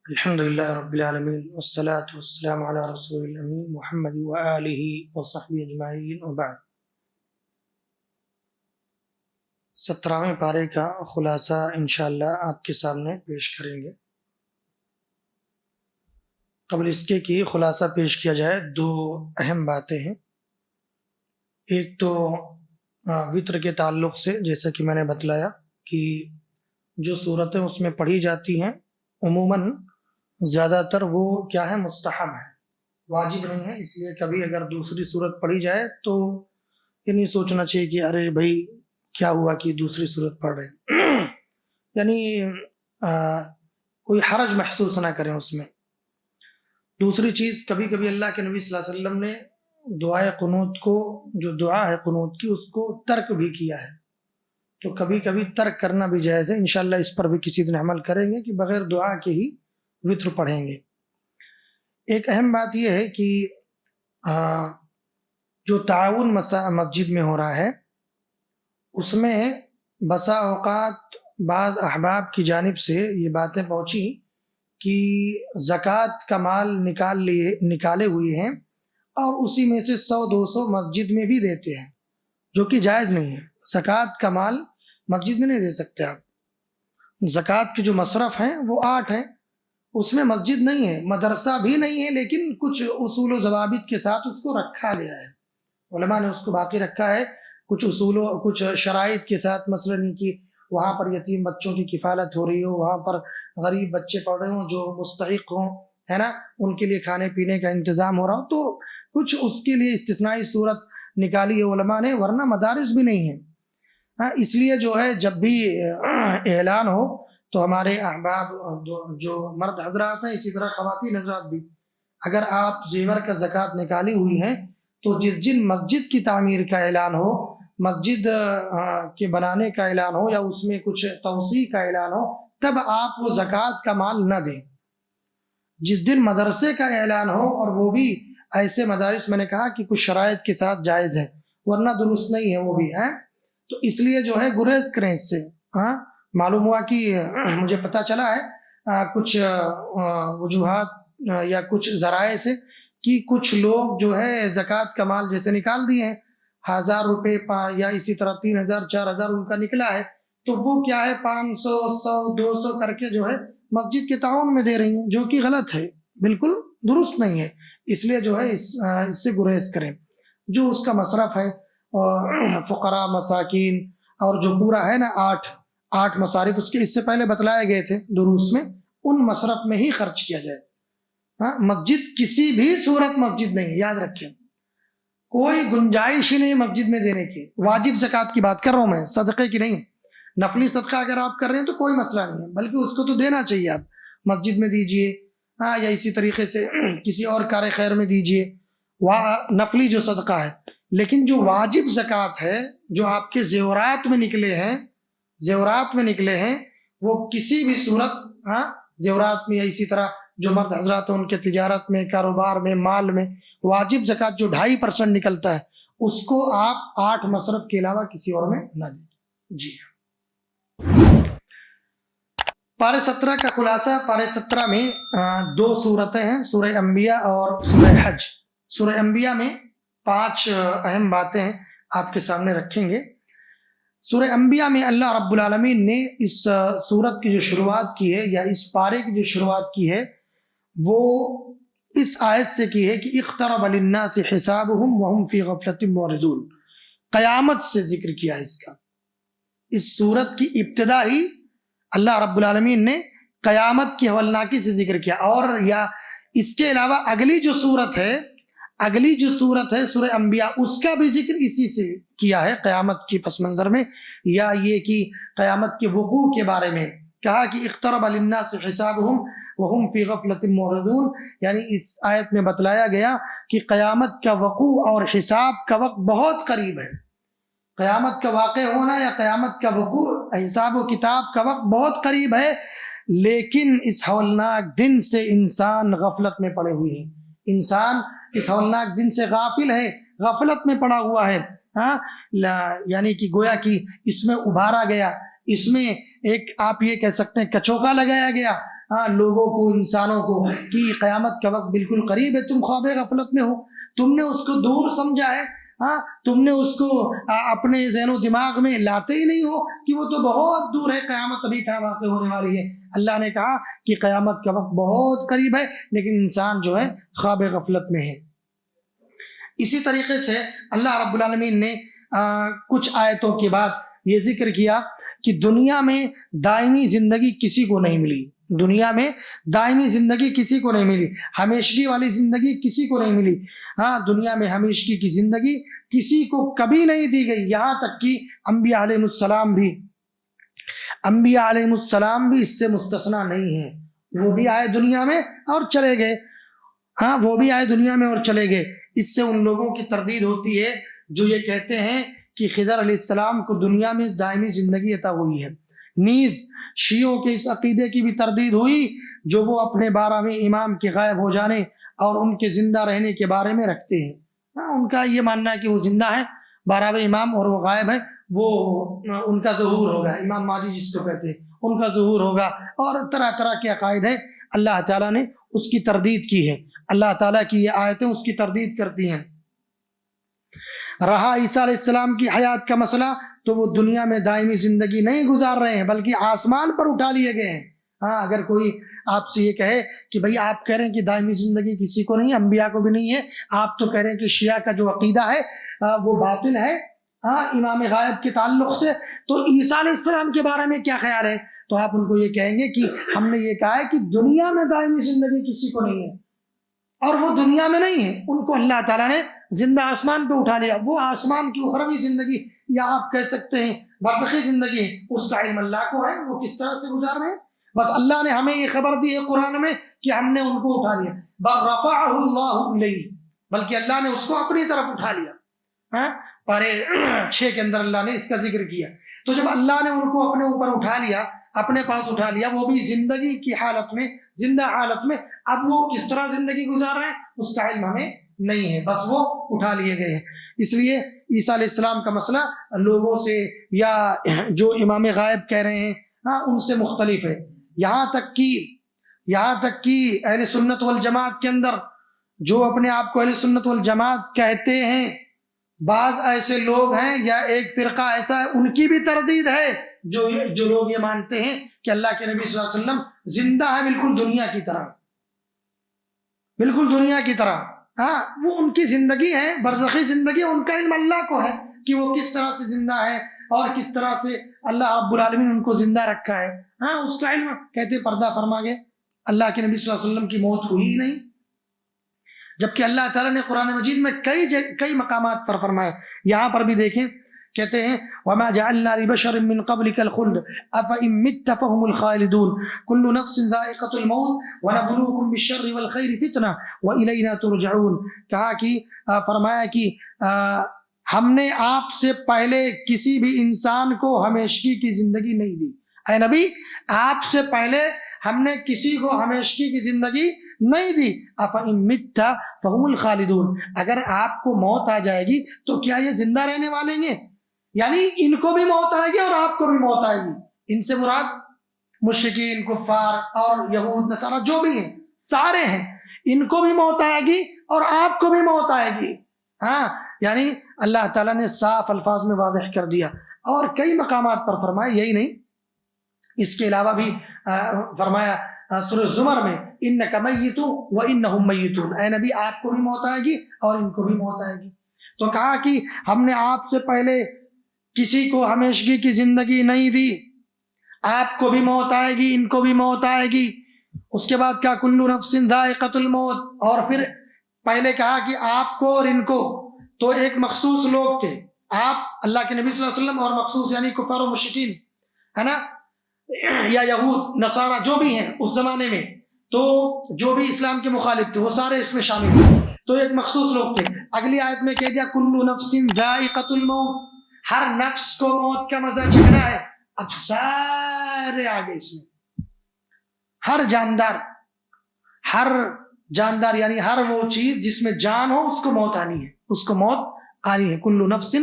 الحمد لله رب العالمين والصلاة والسلام على رسول الأمين محمد وآله وصحبه أجمعين وبعد 17ویں پارے کا خلاصہ انشاءاللہ آپ کے سامنے پیش کریں گے۔ قبل اس کے کہ خلاصہ پیش کیا جائے، دو اہم باتیں ہیں۔ ایک تو وطر کے تعلق سے، جیسا کہ میں نے بتلایا کہ جو صورتیں اس میں پڑھی جاتی ہیں عموماً زیادہ تر وہ کیا ہے، مستحب ہے، واجب نہیں ہے۔ اس لیے کبھی اگر دوسری صورت پڑھی جائے تو یہ نہیں سوچنا چاہیے کہ ارے بھائی کیا ہوا کہ دوسری صورت پڑھ رہے ہیں یعنی کوئی حرج محسوس نہ کریں اس میں۔ دوسری چیز، کبھی کبھی اللہ کے نبی صلی اللہ علیہ وسلم نے دعائے قنوت کو، جو دعا ہے قنوت کی، اس کو ترک بھی کیا ہے، تو کبھی کبھی ترک کرنا بھی جائز ہے۔ انشاءاللہ اس پر بھی کسی دن عمل کریں گے کہ بغیر دعا کے ہی وطر پڑھیں گے۔ ایک اہم بات یہ ہے کہ جو تعاون مسجد میں ہو رہا ہے، اس میں بسا اوقات بعض احباب کی جانب سے یہ باتیں پہنچی کہ زکوٰۃ کا مال نکالے ہوئے ہیں اور اسی میں سے 100-200 مسجد میں بھی دیتے ہیں، جو کہ جائز نہیں ہے۔ زکوٰۃ کا مال مسجد میں نہیں دے سکتے آپ۔ زکوٰۃ کے جو مصرف ہیں وہ 8 ہیں، اس میں مسجد نہیں ہے، مدرسہ بھی نہیں ہے، لیکن کچھ اصول و ضوابط کے ساتھ اس کو رکھا گیا ہے، علماء نے اس کو باقی رکھا ہے، کچھ اصول و کچھ شرائط کے ساتھ۔ مثلا کہ وہاں پر یتیم بچوں کی کفالت ہو رہی ہو، وہاں پر غریب بچے پڑھ رہے ہوں جو مستحق ہوں، ہے نا، ان کے لیے کھانے پینے کا انتظام ہو رہا ہو، تو کچھ اس کے لیے استثنائی صورت نکالی ہے علماء نے، ورنہ مدارس بھی نہیں ہیں۔ اس لیے جو ہے جب بھی اعلان ہو تو ہمارے احباب جو مرد حضرات ہیں، اسی طرح خواتین حضرات بھی، اگر آپ زیور کا زکوٰۃ نکالی ہوئی ہیں تو جن مسجد کی تعمیر کا اعلان ہو، مسجد کے بنانے کا اعلان ہو، یا اس میں کچھ توسیع کا اعلان ہو، تب آپ وہ زکوٰۃ کا مال نہ دیں۔ جس دن مدرسے کا اعلان ہو، اور وہ بھی ایسے مدارس میں نے کہا کہ کچھ شرائط کے ساتھ جائز ہے، ورنہ درست نہیں ہے وہ بھی ہے، تو اس لیے جو ہے گریز کریں اس سے۔ معلوم ہوا کہ مجھے پتہ چلا ہے کچھ وجوہات یا کچھ ذرائع سے کہ کچھ لوگ جو ہے زکوٰۃ کا مال جیسے نکال دیے ہیں، 1000 روپے یا اسی طرح 3000 4000 ان کا نکلا ہے، تو وہ کیا ہے 500 100 200 کر کے جو ہے مسجد کے تعاون میں دے رہی ہیں، جو کہ غلط ہے، بالکل درست نہیں ہے۔ اس لیے جو ہے اس سے گریز کریں۔ جو اس کا مصرف ہے فقراء مساکین، اور جو پورا ہے نا 8 مصارف اس کے اس سے پہلے بتلائے گئے تھے دروس میں، ان مصرف میں ہی خرچ کیا جائے۔ مسجد کسی بھی صورت مسجد نہیں، یاد رکھیں، کوئی گنجائش ہی نہیں مسجد میں دینے کی۔ واجب زکوٰۃ کی بات کر رہا ہوں میں، صدقے کی نہیں۔ نفلی صدقہ اگر آپ کر رہے ہیں تو کوئی مسئلہ نہیں ہے، بلکہ اس کو تو دینا چاہیے، آپ مسجد میں دیجئے، یا اسی طریقے سے کسی اور کار خیر میں دیجئے، نفلی جو صدقہ ہے۔ لیکن جو واجب زکوٰۃ ہے، جو آپ کے زیورات میں نکلے ہیں، وہ کسی بھی صورت، زیورات میں، یا اسی طرح جو مرد حضرات ان کے تجارت میں، کاروبار میں، مال میں، واجب زکوٰۃ جو 2.5% نکلتا ہے، اس کو آپ 8 مصرف کے علاوہ کسی اور میں نہ دیں۔ جی پارے 17 کا خلاصہ۔ پارے 17 میں 2 صورتیں ہیں، سورہ انبیاء اور سورہ حج۔ سورہ انبیاء میں 5 اہم باتیں آپ کے سامنے رکھیں گے۔ سورہ انبیاء میں اللہ رب العالمین نے اس سورت کی جو شروعات کی ہے، یا اس پارے کی جو شروعات کی ہے، وہ اس آیت سے کی ہے کہ اقترب للناس حسابهم وهم في غفلة معرضون۔ قیامت سے ذکر کیا اس کا۔ اس سورت کی ابتدا ہی اللہ رب العالمین نے قیامت کی ہولناکی سے ذکر کیا، اور یا اس کے علاوہ اگلی جو صورت ہے سورہ انبیاء، اس کا بھی ذکر اسی سے کیا ہے، قیامت کی پس منظر میں، یا یہ کہ قیامت کے وقوع کے بارے میں کہا کہ اقترب للناس حسابهم وهم في غفلة معرضون، یعنی اس آیت میں بتلایا گیا کہ قیامت کا وقوع اور حساب کا وقت بہت قریب ہے۔ قیامت کا واقع ہونا یا قیامت کا وقوع، حساب و کتاب کا وقت بہت قریب ہے، لیکن اس ہولناک دن سے انسان غفلت میں پڑے ہوئے ہیں۔ انسان اس ہولناک دن سے غافل ہے، غفلت میں پڑا ہوا ہے، یعنی کہ گویا کہ اس میں ابھارا گیا، اس میں ایک آپ یہ کہہ سکتے ہیں کچوکا لگایا گیا لوگوں کو، انسانوں کو کہ قیامت کا وقت بالکل قریب ہے، تم خواب غفلت میں ہو، تم نے اس کو دور سمجھا ہے، تم نے اس کو اپنے ذہن و دماغ میں لاتے ہی نہیں ہو کہ وہ تو بہت دور ہے، قیامت ابھی کیا واقع ہونے والی ہے۔ اللہ نے کہا کہ قیامت کا وقت بہت قریب ہے، لیکن انسان جو ہے خواب غفلت میں ہے۔ اسی طریقے سے اللہ رب العالمین نے کچھ آیتوں کے بعد یہ ذکر کیا کہ دنیا میں دائمی زندگی کسی کو نہیں ملی، دنیا میں دائمی زندگی کسی کو نہیں ملی، ہمیشگی والی زندگی کسی کو نہیں ملی۔ دنیا میں ہمیشگی کی زندگی کسی کو کبھی نہیں دی گئی، یہاں تک کہ انبیاء علیہ السلام بھی اس سے مستثنا نہیں ہیں، وہ بھی آئے دنیا میں اور چلے گئے، وہ بھی آئے دنیا میں اور چلے گئے۔ اس سے ان لوگوں کی تردید ہوتی ہے جو یہ کہتے ہیں کہ خضر علیہ السلام کو دنیا میں دائمی زندگی عطا ہوئی ہے۔ نیز شیعوں کے اس عقیدے کی بھی تردید ہوئی جو وہ اپنے 12ویں امام کے غائب ہو جانے اور ان کے زندہ رہنے کے بارے میں رکھتے ہیں۔ ان کا یہ ماننا ہے کہ وہ زندہ ہے 12ویں امام اور وہ غائب ہے، وہ ان کا ظہور ہوگا، امام مہدی جس کو کہتے ہیں ان کا ظہور ہوگا، اور طرح طرح کے عقائد ہیں۔ اللہ تعالیٰ نے اس کی تردید کی ہے، اللہ تعالیٰ کی یہ آیتیں اس کی تردید کرتی ہیں۔ رہا عیسیٰ علیہ السلام کی حیات کا مسئلہ، تو وہ دنیا میں دائمی زندگی نہیں گزار رہے ہیں بلکہ آسمان پر اٹھا لیے گئے ہیں۔ اگر کوئی آپ سے یہ کہے کہ بھئی آپ کہہ رہے ہیں کہ دائمی زندگی کسی کو نہیں، انبیاء کو بھی نہیں ہے، آپ تو کہہ رہے ہیں کہ شیعہ کا جو عقیدہ ہے وہ باطل ہے امام غائب کے تعلق سے، تو عیسیٰ علیہ السلام کے بارے میں کیا خیال ہے؟ تو آپ ان کو یہ کہیں گے کہ ہم نے یہ کہا ہے کہ دنیا میں دائمی زندگی کسی کو نہیں ہے، اور وہ دنیا میں نہیں ہے، ان کو اللہ تعالیٰ نے زندہ آسمان پہ اٹھا لیا۔ وہ آسمان کی اخروی زندگی یا آپ کہہ سکتے ہیں برزخی زندگی، اس کا علم اللہ کو ہے، وہ کس طرح سے گزار رہے ہیں۔ بس اللہ نے ہمیں یہ خبر دی ہے قرآن میں کہ ہم نے ان کو اٹھا لیا، بل رفعہ اللہ الیہ، بلکہ اللہ نے اس کو اپنی طرف اٹھا لیا۔ پارے 6 کے اندر اللہ نے اس کا ذکر کیا۔ تو جب اللہ نے ان کو اپنے اوپر اٹھا لیا، اپنے پاس اٹھا لیا، وہ بھی زندگی کی حالت میں، زندہ حالت میں، اب وہ کس طرح زندگی گزار رہے ہیں اس کا علم ہمیں نہیں ہے، بس وہ اٹھا لیے گئے ہیں۔ اس لیے عیسیٰ علیہ السلام کا مسئلہ لوگوں سے یا جو امام غائب کہہ رہے ہیں ان سے مختلف ہے۔ یہاں تک کہ اہل سنت والجماعت کے اندر جو اپنے آپ کو اہل سنت والجماعت کہتے ہیں، بعض ایسے لوگ ہیں یا ایک فرقہ ایسا ہے، ان کی بھی تردید ہے جو لوگ یہ مانتے ہیں کہ اللہ کے نبی صلی اللہ علیہ وسلم زندہ ہے بالکل دنیا کی طرح، بالکل دنیا کی طرح۔ وہ ان کی زندگی ہے، برزخی زندگی، ان کا علم اللہ کو ہے کہ وہ کس طرح سے زندہ ہے اور کس طرح سے اللہ رب العالمین ان کو زندہ رکھا ہے، اس کا علم۔ کہتے پردہ فرما گئے، اللہ کے نبی صلی اللہ علیہ وسلم کی موت ہوئی ہی نہیں، جبکہ اللہ تعالیٰ نے قرآن مجید میں کئی مقامات پر فرمایا۔ یہاں پر بھی دیکھیں، کہتے ہیں وَمَا جَعَلْنَا لِبَشَرٍ مِّن قَبْلِكَ الْخُلْدَ أَفَإِن مِّتَّ فَهُمُ الْخَالِدُونَ كُلُّ نَفْسٍ ذَائِقَةُ الْمَوْتِ وَنَبْلُوكُم بِالشَّرِّ وَالْخَيْرِ فِتْنَةً وَإِلَيْنَا تُرْجَعُونَ۔ کہا کہ فرمایا کہ ہم نے آپ سے پہلے کسی بھی انسان کو ہمیشگی کی زندگی نہیں دی۔ اے نبی، آپ سے پہلے ہم نے کسی کو ہمیشگی کی زندگی نہیں دی۔ أَفَإِن مِّتَّ فَهُمُ الْخَالِدُونَ، اگر آپ کو موت آ جائے گی تو کیا یہ زندہ رہنے والے ہیں؟ یعنی ان کو بھی موت آئے گی اور آپ کو بھی موت آئے گی۔ ان سے مراد مشرکین، کفار اور یہود نصارہ جو بھی ہیں، سارے ہیں، ان کو بھی موت آئے گی اور آپ کو بھی موت آئے گی۔ یعنی اللہ تعالیٰ نے صاف الفاظ میں واضح کر دیا، اور کئی مقامات پر فرمایا، یہی نہیں اس کے علاوہ بھی فرمایا سورہ زمر میں انک میت وانہم میتون، اے نبی آپ کو بھی موت آئے گی اور ان کو بھی موت آئے گی۔ تو کہا کہ ہم نے آپ سے پہلے کسی کو ہمیشگی کی زندگی نہیں دی، آپ کو بھی موت آئے گی، ان کو بھی موت آئے گی۔ اس کے بعد کہا کل نفس ذائقۃ الموت، اور پھر پہلے کہا کہ آپ کو اور ان کو، تو ایک مخصوص لوگ تھے، آپ اللہ کے نبی صلی اللہ علیہ وسلم، اور مخصوص یعنی کفار و مشرکین ہے نا، یا یہود نصارہ جو بھی ہیں اس زمانے میں، تو جو بھی اسلام کے مخالف تھے وہ سارے اس میں شامل ہیں، تو ایک مخصوص لوگ تھے۔ اگلی آیت میں کہہ دیا کل نفس ذائقۃ الموت، ہر نفس کو موت کا مزہ چکھنا ہے۔ اب سارے آگے اس میں ہر جاندار یعنی ہر وہ چیز جس میں جان ہو اس کو موت آنی ہے، اس کو موت آنی ہے۔ کل نفس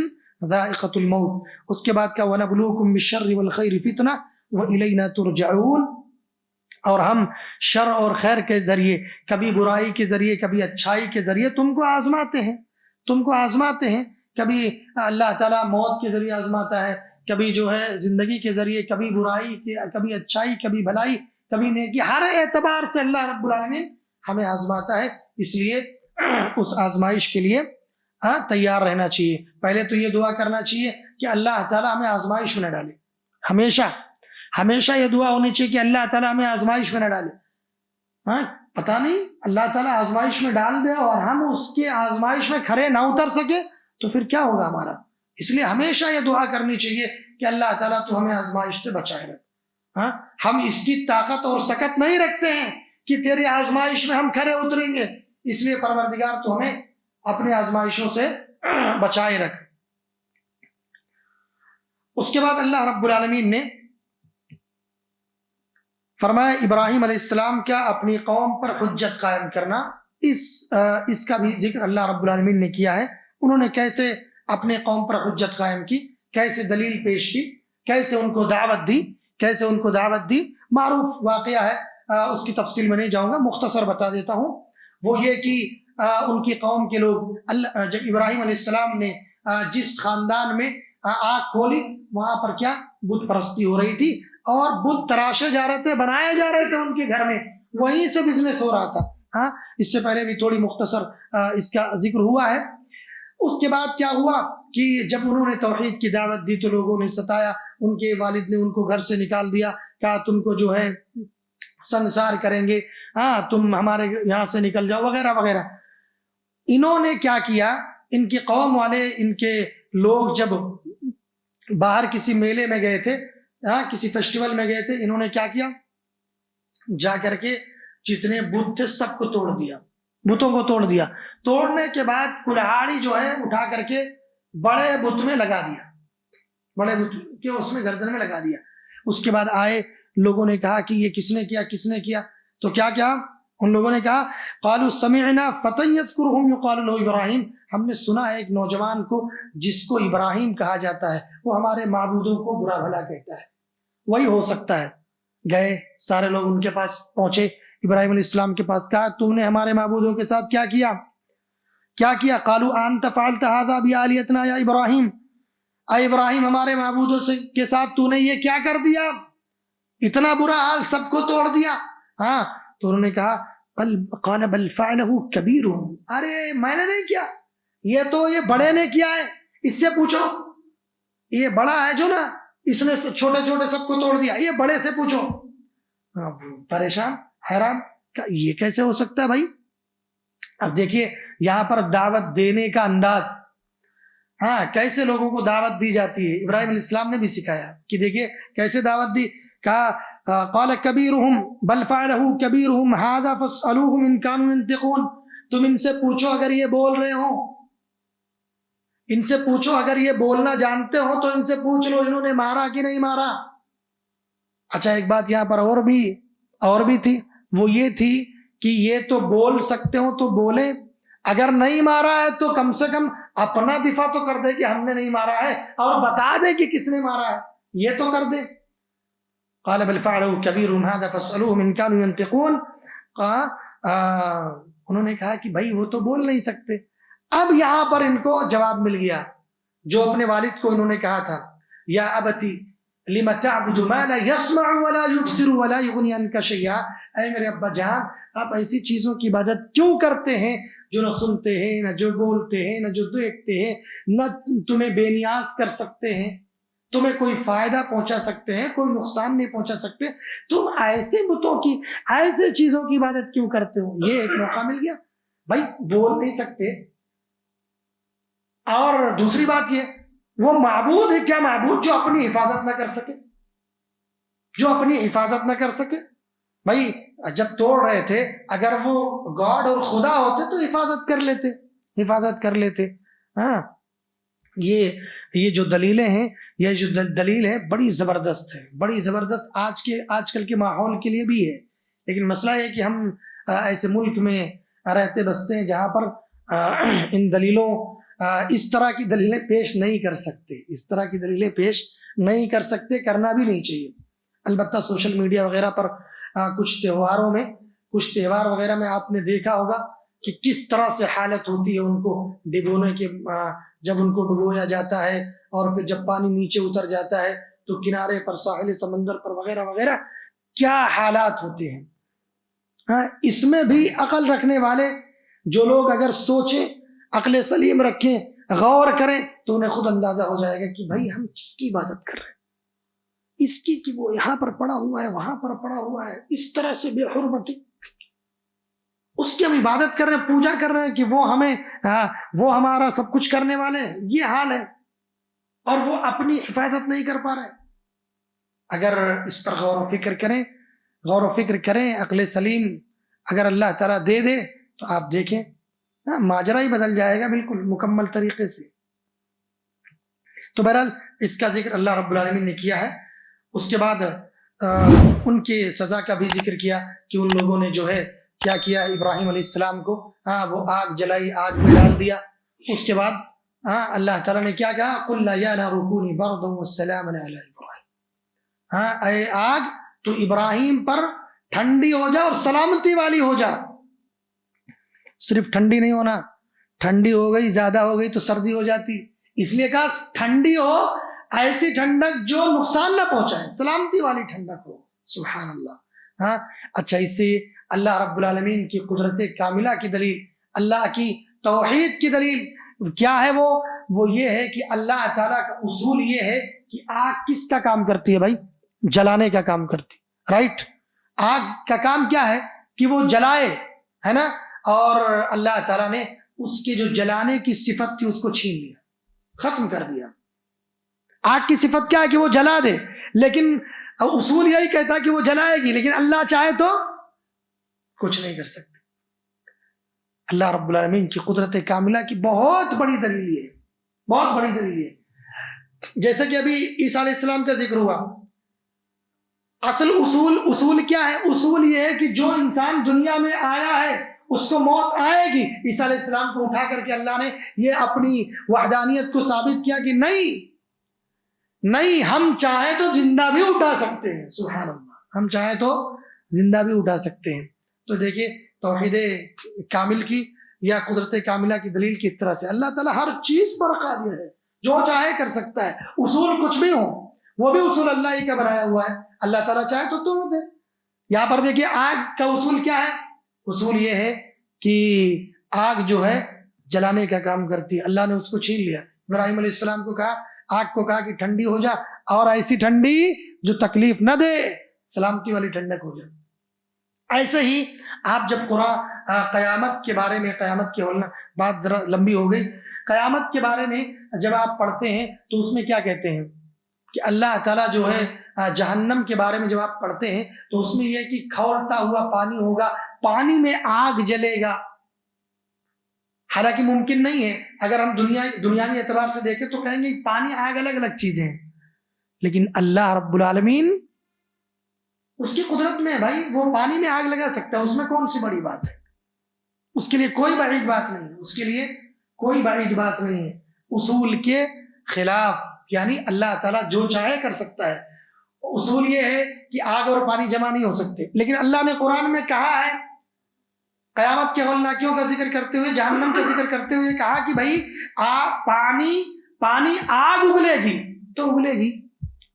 ذائقۃ الموت۔ اس کے بعد کیا وَنَبْلُوكُم بِالشَّرِّ وَالْخَيْرِ فِتْنَةً وَإِلَيْنَا تُرْجَعُونَ۔ اور ہم شر اور خیر کے ذریعے، کبھی برائی کے ذریعے، کبھی اچھائی کے ذریعے تم کو آزماتے ہیں. کبھی اللہ تعالیٰ موت کے ذریعے آزماتا ہے، کبھی جو ہے زندگی کے ذریعے، کبھی برائی کے، کبھی اچھائی، کبھی بھلائی، کبھی نیکی. ہر اعتبار سے اللہ رب العالمین ہمیں آزماتا ہے. اس لیے اس آزمائش کے لیے تیار رہنا چاہیے. پہلے تو یہ دعا کرنا چاہیے کہ اللہ تعالیٰ ہمیں آزمائش میں نہ ڈالے. ہمیشہ یہ دعا ہونی چاہیے کہ اللہ تعالیٰ ہمیں آزمائش میں نہ ڈالے. پتہ نہیں اللہ تعالیٰ آزمائش میں ڈال دے اور ہم اس کے آزمائش میں کھڑے نہ اتر سکے تو پھر کیا ہوگا ہمارا. اس لیے ہمیشہ یہ دعا کرنی چاہیے کہ اللہ تعالیٰ تو ہمیں آزمائش سے بچائے رکھ. ہم اس کی طاقت اور سکت نہیں رکھتے ہیں کہ تیری آزمائش میں ہم کھڑے اتریں گے. اس لیے پروردگار تو ہمیں اپنی آزمائشوں سے بچائے رکھ. اس کے بعد اللہ رب العالمین نے فرمایا ابراہیم علیہ السلام کا اپنی قوم پر حجت قائم کرنا. اس کا بھی ذکر اللہ رب العالمین نے کیا ہے. انہوں نے کیسے اپنے قوم پر حجت قائم کی، کیسے دلیل پیش کی، کیسے ان کو دعوت دی. معروف واقعہ ہے، اس کی تفصیل میں نہیں جاؤں گا، مختصر بتا دیتا ہوں. وہ یہ کہ ان کی قوم کے لوگ جب ابراہیم علیہ السلام نے جس خاندان میں آنکھ کھولی وہاں پر کیا بت پرستی ہو رہی تھی اور بت تراشے جا رہے تھے، بنائے جا رہے تھے ان کے گھر میں، وہیں سے بزنس ہو رہا تھا. اس سے پہلے بھی تھوڑی مختصر اس کا ذکر ہوا ہے. اس کے بعد کیا ہوا کہ جب انہوں نے توحید کی دعوت دی تو لوگوں نے ستایا. ان کے والد نے ان کو گھر سے نکال دیا، کہا تم کو جو ہے سنسار کریں گے، تم ہمارے یہاں سے نکل جاؤ وغیرہ وغیرہ. انہوں نے کیا کیا، ان کی قوم والے، ان کے لوگ جب باہر کسی میلے میں گئے تھے، کسی فیسٹیول میں گئے تھے، انہوں نے کیا کیا، جا کر کے جتنے بت تھے سب کو توڑ دیا، بتوں کو توڑ دیا. توڑنے کے بعد کلہاڑی جو ہے اٹھا کر کے بڑے بت میں لگا دیا، بڑے بت کے اس میں گردن میں لگا دیا. اس کے بعد آئے لوگوں نے کہا کہ یہ کس نے کیا. تو کیا ان لوگوں نے کہا قالوا سمعنا فتى يذكرهم يقال له ابراہیم، ہم نے سنا ہے ایک نوجوان کو جس کو ابراہیم کہا جاتا ہے، وہ ہمارے معبودوں کو برا بھلا کہتا ہے، وہی ہو سکتا ہے. گئے سارے لوگ ان کے پاس پہنچے، ابراہیم علیہ السلام کے پاس، کہا تو نے ہمارے معبودوں کے ساتھ کیا کیا. قالوا انت فعلت هذا بآلهتنا یا ابراہیم، اے ابراہیم ہمارے معبودوں کے ساتھ تو نے یہ کیا کر دیا، اتنا برا حال، سب کو توڑ دیا. تو انہوں نے کہا قال بل فعله كبيرهم، ارے میں نے نہیں کیا، یہ بڑے نے کیا ہے، اس سے پوچھو، یہ بڑا ہے جو نا، اس نے چھوٹے چھوٹے سب کو توڑ دیا، یہ بڑے سے پوچھو. پریشان، حیران، یہ کیسے ہو سکتا ہے بھائی. اب دیکھیے یہاں پر دعوت دینے کا انداز، کیسے لوگوں کو دعوت دی جاتی ہے، ابراہیم علیہ السلام نے بھی سکھایا کہ دیکھیے کیسے دعوت دی. کہا قال كبيرهم بل فعله كبيرهم هذا فاسألوهم إن كانوا ينطقون، تم ان سے پوچھو اگر یہ بول رہے ہوں، ان سے پوچھو اگر یہ بولنا جانتے ہو تو ان سے پوچھ لو انہوں نے مارا کہ نہیں مارا. اچھا ایک بات یہاں پر اور بھی تھی، وہ یہ تھی کہ یہ تو بول سکتے ہو تو بولے، اگر نہیں مارا ہے تو کم سے کم اپنا دفاع تو کر دے کہ ہم نے نہیں مارا ہے، اور بتا دے کہ کس نے مارا ہے، یہ تو کر دے. قال بل فعلوا كبيرهم هذا فاسألوهم إن كانوا ينطقون. انہوں نے کہا کہ بھائی وہ تو بول نہیں سکتے. اب یہاں پر ان کو جواب مل گیا جو اپنے والد کو انہوں نے کہا تھا، یا ابتی لم تعبد ما لا يسمع ولا يبصر ولا يغني عنك شيئا، اے میرے ابا جان آپ ایسی چیزوں کی عبادت کیوں کرتے ہیں جو نہ سنتے ہیں، نہ جو بولتے ہیں، نہ جو دیکھتے ہیں، نہ تمہیں بے نیاز کر سکتے ہیں، تمہیں کوئی فائدہ پہنچا سکتے ہیں، کوئی نقصان نہیں پہنچا سکتے، تم ایسے بتوں کی، ایسے چیزوں کی عبادت کیوں کرتے ہو. یہ ایک موقع مل گیا، بھائی بول نہیں سکتے. اور دوسری بات یہ، وہ معبود ہے کیا معبود جو اپنی حفاظت نہ کر سکے، بھائی جب توڑ رہے تھے اگر وہ گاڈ اور خدا ہوتے تو حفاظت کر لیتے. یہ جو دلیلیں ہیں، یہ جو دلیل ہے بڑی زبردست آج کل کے ماحول کے لیے بھی ہے. لیکن مسئلہ یہ کہ ہم ایسے ملک میں رہتے بستے ہیں جہاں پر ان دلیلوں اس طرح کی دلیلیں پیش نہیں کر سکتے، کرنا بھی نہیں چاہیے. البتہ سوشل میڈیا وغیرہ پر کچھ تہوار وغیرہ میں آپ نے دیکھا ہوگا کہ کس طرح سے حالت ہوتی ہے ان کو ڈبونے کے، جب ان کو ڈبویا جاتا ہے اور پھر جب پانی نیچے اتر جاتا ہے تو کنارے پر ساحل سمندر پر وغیرہ وغیرہ کیا حالات ہوتے ہیں. ہاں، اس میں بھی عقل رکھنے والے جو لوگ اگر سوچیں، عقل سلیم رکھیں، غور کریں تو انہیں خود اندازہ ہو جائے گا کہ بھائی ہم کس کی عبادت کر رہے ہیں. اس کی کہ وہ یہاں پر پڑا ہوا ہے، وہاں پر پڑا ہوا ہے، اس طرح سے بے حرمتی، اس کی ہم عبادت کر رہے ہیں، پوجا کر رہے ہیں کہ وہ ہمارا سب کچھ کرنے والے ہیں. یہ حال ہے اور وہ اپنی حفاظت نہیں کر پا رہے. اگر اس پر غور و فکر کریں عقل سلیم اگر اللہ تعالیٰ دے دے تو آپ دیکھیں ماجرا ہی بدل جائے گا بالکل مکمل طریقے سے. تو بہرحال اس کا ذکر اللہ رب العالمین نے کیا ہے. اس کے بعد ان کی سزا کا بھی ذکر کیا کہ ان لوگوں نے جو ہے کیا کیا، ابراہیم علیہ السلام کو وہ آگ جلائی، آگ میں ڈال دیا. اس کے بعد اللہ تعالیٰ نے کیا کہا، قُلْ لَا يَا نَارُ كُونِي بَرْدًا وَسَلَامًا عَلَىٰ إِبْرَاهِيمَ، اے آگ تو ابراہیم پر ٹھنڈی ہو جا اور سلامتی والی ہو جا. صرف ٹھنڈی نہیں ہونا، ٹھنڈی ہو گئی زیادہ ہو گئی تو سردی ہو جاتی، اس لیے کہا ٹھنڈی ہو، ایسی ٹھنڈک جو نقصان نہ پہنچائے، سلامتی والی ٹھنڈک ہو. سبحان اللہ. اچھا، اس سے اللہ رب العالمین کی قدرت کاملہ کی دلیل، اللہ کی توحید کی دلیل کیا ہے؟ وہ یہ ہے کہ اللہ تعالیٰ کا اصول یہ ہے کہ آگ کس کا کام کرتی ہے بھائی؟ جلانے کا کام کرتی، رائٹ؟ آگ کا کام کیا ہے کہ وہ جلائے، ہے نا؟ اور اللہ تعالیٰ نے اس کے جو جلانے کی صفت تھی اس کو چھین لیا، ختم کر دیا. آگ کی صفت کیا ہے کہ وہ جلا دے، لیکن اصول یہی کہتا ہے کہ وہ جلائے گی، لیکن اللہ چاہے تو کچھ نہیں کر سکتے. اللہ رب العالمین کی قدرت کاملہ کی بہت بڑی دلیل ہے، بہت بڑی دلیل ہے. جیسے کہ ابھی عیسیٰ علیہ السلام کا ذکر ہوا، اصل اصول کیا ہے؟ اصول یہ ہے کہ جو انسان دنیا میں آیا ہے اس کو موت آئے گی. عیسیٰ علیہ السلام کو اٹھا کر کے اللہ نے یہ اپنی وحدانیت کو ثابت کیا کہ نہیں، ہم چاہیں تو زندہ بھی اٹھا سکتے ہیں. سبحان اللہ، ہم چاہیں تو زندہ بھی اٹھا سکتے ہیں. تو دیکھیں توحید کامل کی یا قدرت کاملہ کی دلیل کس طرح سے اللہ تعالیٰ ہر چیز پر قادر ہے، جو چاہے کر سکتا ہے. اصول کچھ بھی ہو، وہ بھی اصول اللہ ہی کا بنایا ہوا ہے. اللہ تعالیٰ چاہے تو توڑ دے. یہاں پر دیکھیے آگ کا اصول کیا ہے؟ اصول یہ ہے کہ آگ جو ہے جلانے کا کام کرتی ہے. اللہ نے اس کو چھین لیا. ابراہیم علیہ السلام کو کہا، آگ کو کہا کہ ٹھنڈی ہو جا، اور ایسی ٹھنڈی جو تکلیف نہ دے، سلامتی والی ٹھنڈک ہو جائے. ایسے ہی آپ جب قرآن قیامت کے بارے میں، قیامت کی بات ذرا لمبی ہو گئی، قیامت کے بارے میں جب آپ پڑھتے ہیں تو اس میں کیا کہتے ہیں کہ اللہ تعالیٰ جو ہے جہنم کے بارے میں جب آپ پڑھتے ہیں تو اس میں یہ کہ کھولتا ہوا پانی ہوگا، پانی میں آگ جلے گا. حالانکہ ممکن نہیں ہے، اگر ہم دنیاوی اعتبار سے دیکھیں تو کہیں گے پانی آگ الگ الگ چیزیں ہیں، لیکن اللہ رب العالمین اس کی قدرت میں ہے بھائی، وہ پانی میں آگ لگا سکتا ہے، اس میں کون سی بڑی بات ہے؟ اس کے لیے کوئی بعید بات نہیں ہے، اس کے لیے کوئی بعید بات نہیں ہے. اصول کے خلاف، یعنی اللہ تعالیٰ جو چاہے کر سکتا ہے. اصول یہ ہے کہ آگ اور پانی جمع نہیں ہو سکتے، لیکن اللہ نے قرآن میں کہا ہے، قیامت کے ہولناکیوں کا ذکر کرتے ہوئے، جہنم کا ذکر کرتے ہوئے کہا کہ بھائی پانی آگ اگلے گی تو اگلے گی.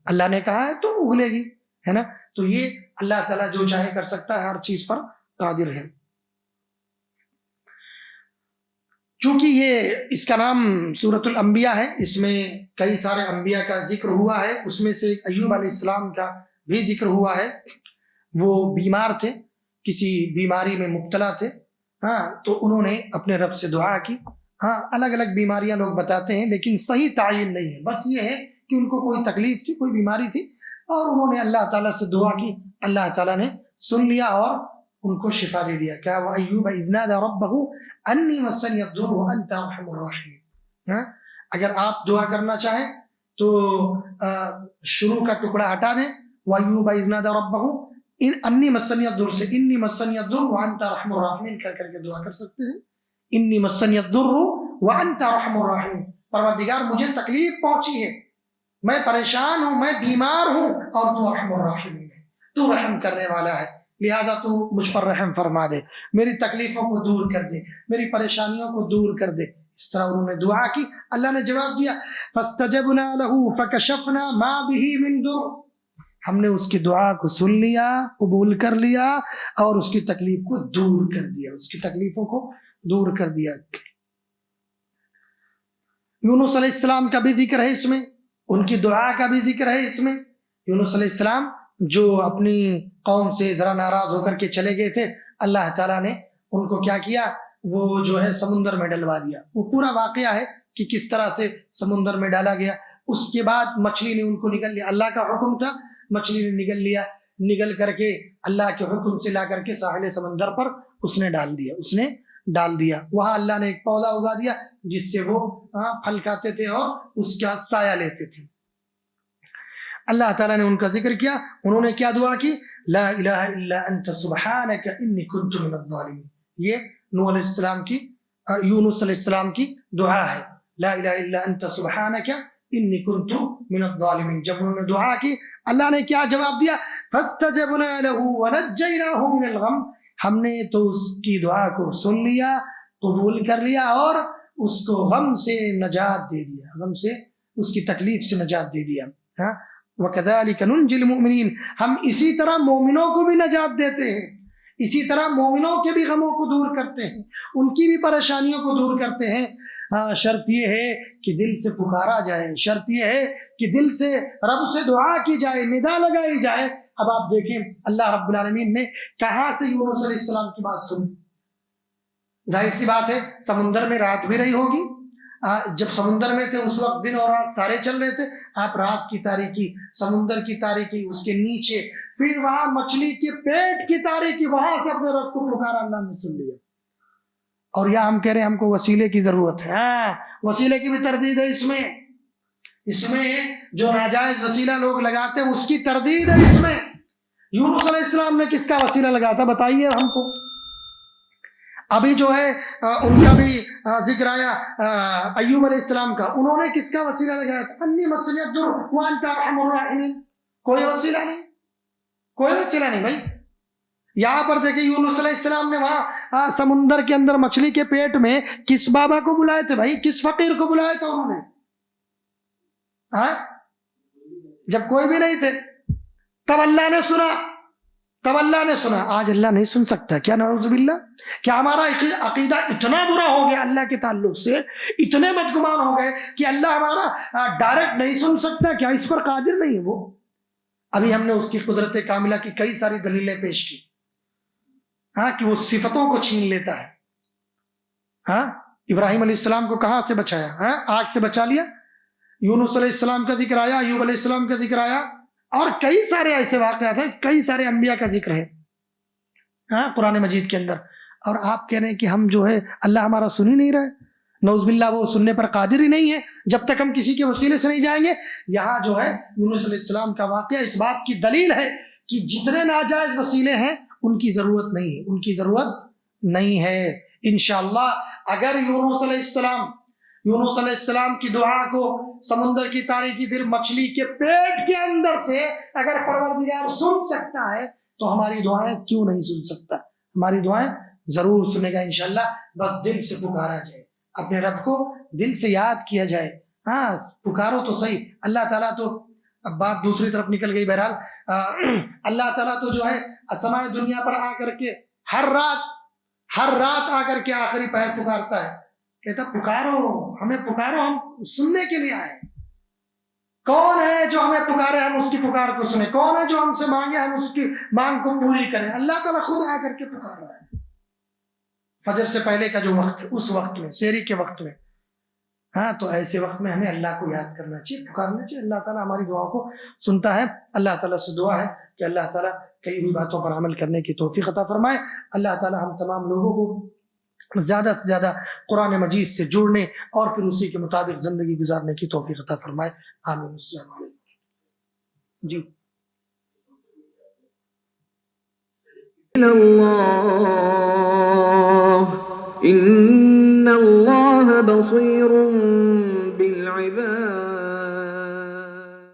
اللہ نے کہا ہے تو اگلے گی، ہے نا؟ تو یہ اللہ تعالیٰ جو چاہے کر سکتا ہے، ہر چیز پر قادر ہے. چونکہ یہ اس کا نام سورۃ الانبیاء ہے، اس میں کئی سارے انبیاء کا ذکر ہوا ہے. اس میں سے ایوب علیہ السلام کا بھی ذکر ہوا ہے. وہ بیمار تھے، کسی بیماری میں مبتلا تھے، تو انہوں نے اپنے رب سے دعا کی. الگ الگ بیماریاں لوگ بتاتے ہیں لیکن صحیح تعین نہیں ہے، بس یہ ہے کہ ان کو کوئی تکلیف تھی، کوئی بیماری تھی، اور انہوں نے اللہ تعالیٰ سے دعا کی. اللہ تعالیٰ نے سن لیا اور ان کو شفا دے دیا. کیا وَأَيُّوبَ إِذْ نَادَىٰ رَبَّهُ أَنِّي مَسَّنِيَ الضُّرُّ وَأَنْتَ أَرْحَمُ الرَّاحِمِينَ. اگر آپ دعا کرنا چاہیں تو شروع کا ٹکڑا ہٹا دیں، وَأَيُّوبَ إِذْ نَادَىٰ رَبَّهُ أَنِّي مَسَّنِيَ الضُّرُّ سے إِنِّي مَسَّنِيَ الضُّرُّ وَأَنْتَ أَرْحَمُ الرَّاحِمِينَ کر کے دعا کر سکتے ہیں. إِنِّي مَسَّنِيَ الضُّرُّ وَأَنْتَ أَرْحَمُ الرَّاحِمِينَ، پروردگار مجھے تکلیف پہنچی ہے، میں پریشان ہوں، میں بیمار ہوں، اور تو ارحم الراحمین ہے، تو رحم کرنے والا ہے. لہذا تو مجھ پر رحم فرما دے، میری تکلیفوں کو دور کر دے، میری پریشانیوں کو دور کر دے. اس طرح انہوں نے دعا کی، اللہ نے جواب دیا. فاستجبنا له فكشفنا ما به من ضر، ہم نے اس کی دعا کو سن لیا، قبول کر لیا اور اس کی تکلیف کو دور کر دیا، اس کی تکلیفوں کو دور کر دیا. یونس علیہ السلام کا بھی ذکر ہے اس میں، ان کی دعا کا بھی ذکر ہے اس میں. یونس علیہ السلام جو اپنی قوم سے ذرا ناراض ہو کر کے چلے گئے تھے، اللہ تعالیٰ نے ان کو کیا کیا، وہ جو ہے سمندر میں ڈلوا دیا. وہ پورا واقعہ ہے کہ کس طرح سے سمندر میں ڈالا گیا. اس کے بعد مچھلی نے ان کو نگل لیا، اللہ کا حکم تھا، مچھلی نے نگل لیا، نگل کر کے اللہ کے حکم سے لا کر کے ساحل سمندر پر اس نے ڈال دیا. وہاں اللہ نے ایک پودا اگا دیا جس سے وہ پھل کھاتے تھے اور اس کا سایہ لیتے تھے. اللہ تعالیٰ نے ان کا ذکر کیا، انہوں نے کیا دعا کی، لا الہ الا انت سبحانک انی کنت من الظالمین. یہ نوح علیہ السلام کی، یونس علیہ السلام کی دعا ہے، لا الہ الا انت سبحانک انی کنت من الظالمین. جب انہوں نے دعا کی، اللہ نے کیا جواب دیا، فاستجبنا له ونجیناہ من الغم، ہم نے تو اس کی دعا کو سن لیا، قبول کر لیا اور اس کو غم سے نجات دے دیا، غم سے، اس کی تکلیف سے نجات دے دیا. وَكَذَلِكَ نُنْجِي الْمُؤْمِنِينَ، ہم اسی طرح مومنوں کو بھی نجات دیتے ہیں، اسی طرح مومنوں کے بھی غموں کو دور کرتے ہیں، ان کی بھی پریشانیوں کو دور کرتے ہیں. شرط یہ ہے کہ دل سے پکارا جائے، شرط یہ ہے کہ دل سے رب سے دعا کی جائے، ندا لگائی جائے. اب آپ دیکھیں اللہ رب العالمین نے کہاں سے یونس علیہ السلام کی بات سنی. ظاہر سی بات ہے سمندر میں رات بھی رہی ہوگی، جب سمندر میں تھے اس وقت دن اور رات سارے چل رہے تھے. آپ رات کی تاریکی، سمندر کی تاریکی، اس کے نیچے، پھر وہاں مچھلی کے پیٹ کی تاریکی، وہاں سے اپنے رب کو پکارا، اللہ نے سن لیا. اور یہاں ہم کہہ رہے ہیں ہم کو وسیلے کی ضرورت ہے. وسیلے کی بھی تردید ہے اس میں جو ناجائز وسیلہ لوگ لگاتے ہیں اس کی تردید ہے اس میں. یونس علیہ السلام نے کس کا وسیلہ لگایا تھا بتائیے ہم کو. ابھی جو ہے ان کا بھی ذکر آیا ایوب علیہ السلام کا، انہوں نے کس کا وسیلہ لگایا تھا، انی مسنی الضر وانت ارحم الراحمین. کوئی وسیلہ نہیں بھائی. یہاں پر دیکھیں یونس علیہ السلام نے وہاں سمندر کے اندر مچھلی کے پیٹ میں کس بابا کو بلائے تھے بھائی، کس فقیر کو بلائے تھے انہوں نے، جب کوئی بھی نہیں تھے. تب اللہ نے سنا. آج اللہ نہیں سن سکتا کیا؟ نعوذ باللہ. کیا ہمارا عقیدہ اتنا برا ہو گیا اللہ کے تعلق سے، اتنے بدگمان ہو گئے کہ اللہ ہمارا ڈائریکٹ نہیں سن سکتا؟ کیا اس پر قادر نہیں ہے وہ؟ ابھی ہم نے اس کی قدرت کاملہ کی کئی ساری دلیلیں پیش کی، کہ وہ صفتوں کو چھین لیتا ہے. ابراہیم علیہ السلام کو کہاں سے بچایا؟ آگ سے بچا لیا. یونس علیہ السلام کا ذکر آیا، ایوب علیہ السلام کا ذکر آیا، اور کئی سارے ایسے واقعات ہیں، کئی سارے انبیاء کا ذکر ہے قرآن مجید کے اندر. اور آپ کہہ رہے ہیں کہ ہم جو ہے اللہ ہمارا سن ہی نہیں رہے. نعوذ باللہ، وہ سننے پر قادر ہی نہیں ہے جب تک ہم کسی کے وسیلے سے نہیں جائیں گے. یہاں جو ہے یونس علیہ السلام کا واقعہ اس بات کی دلیل ہے کہ جتنے ناجائز وسیلے ہیں ان کی ضرورت نہیں ہے. انشاءاللہ اگر یونس علیہ السلام کی دعا کو سمندر کی تاریکی پھر مچھلی کے پیٹ کے اندر سے اگر پروردگار سن سکتا ہے تو ہماری دعائیں کیوں نہیں سن سکتا؟ ہماری دعائیں ضرور سنے گا انشاءاللہ. بس دل سے پکارا جائے، اپنے رب کو دل سے یاد کیا جائے. پکارو تو صحیح. اللہ تعالیٰ تو، اب بات دوسری طرف نکل گئی، بہرحال اللہ تعالیٰ تو جو ہے سمائے دنیا پر آ کر کے ہر رات آ کر کے آخری پہر پکارتا ہے، کہتا پکارو، ہمیں پکارو، ہم سننے کے لیے آئے. کون ہے جو ہمیں پکارے ہم اس کی پکار کو سنیں؟ کون ہے جو ہم سے مانگے ہم اس کی مانگ کو پوری کریں؟ اللہ تعالیٰ خود آ کر کے پکار رہا ہے. فجر سے پہلے کا جو وقت ہے، اس وقت میں، سحری کے وقت میں، تو ایسے وقت میں ہمیں اللہ کو یاد کرنا چاہیے، پکارنا چاہیے. اللہ تعالیٰ ہماری دعاؤں کو سنتا ہے. اللہ تعالیٰ سے دعا ہے کہ اللہ تعالیٰ کئی بھی باتوں پر عمل کرنے کی توفیق عطا فرمائے. اللہ تعالیٰ ہم تمام لوگوں کو زیادہ سے زیادہ قرآن مجید سے جڑنے اور پھر اسی کے مطابق زندگی گزارنے کی توفیق عطا فرمائے. آمین. السلام علیکم. جی ان اللہ بصیر بالعباد.